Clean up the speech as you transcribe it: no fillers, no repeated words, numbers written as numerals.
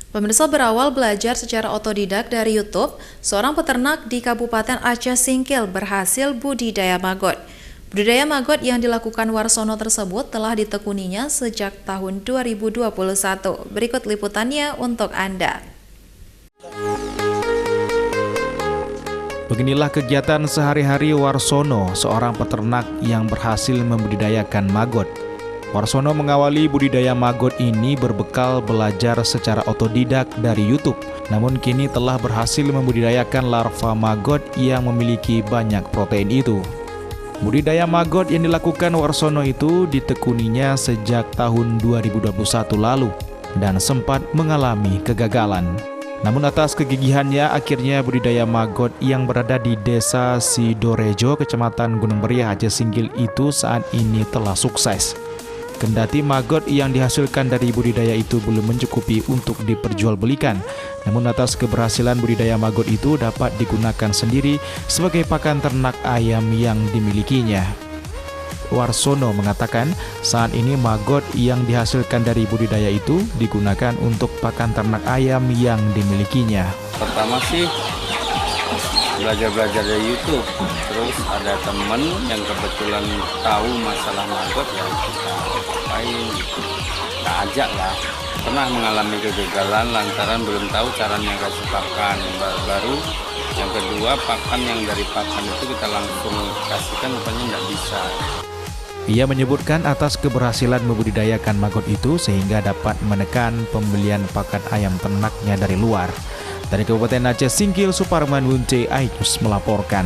Pemirsa, berawal belajar secara otodidak dari YouTube, seorang peternak di Kabupaten Aceh Singkil berhasil budidaya maggot. Budidaya maggot yang dilakukan Warsono tersebut telah ditekuninya sejak tahun 2021. Berikut liputannya untuk Anda. Beginilah kegiatan sehari-hari Warsono, seorang peternak yang berhasil membudidayakan maggot. Warsono mengawali budidaya maggot ini berbekal belajar secara otodidak dari YouTube. Namun kini telah berhasil membudidayakan larva maggot yang memiliki banyak protein itu. Budidaya maggot yang dilakukan Warsono itu ditekuninya sejak tahun 2021 lalu dan sempat mengalami kegagalan. Namun atas kegigihannya, akhirnya budidaya maggot yang berada di Desa Sidorejo, Kecamatan Gunung Meriah, Aceh Singkil itu saat ini telah sukses. Kendati maggot yang dihasilkan dari budidaya itu belum mencukupi untuk diperjualbelikan, namun atas keberhasilan budidaya maggot itu dapat digunakan sendiri sebagai pakan ternak ayam yang dimilikinya. Warsono mengatakan saat ini maggot yang dihasilkan dari budidaya itu digunakan untuk pakan ternak ayam yang dimilikinya. Pertama sih belajar dari YouTube, terus ada temen yang kebetulan tahu masalah maggot, ya kita ajak lah. Pernah mengalami kegagalan lantaran belum tahu caranya kasih pakan baru. Yang kedua, pakan yang dari pakan itu kita langsung kasihkan, rupanya nggak bisa. Ia menyebutkan atas keberhasilan membudidayakan maggot itu sehingga dapat menekan pembelian pakan ayam ternaknya dari luar. Dari Kabupaten Aceh Singkil, Suparman Wunce, iNews melaporkan.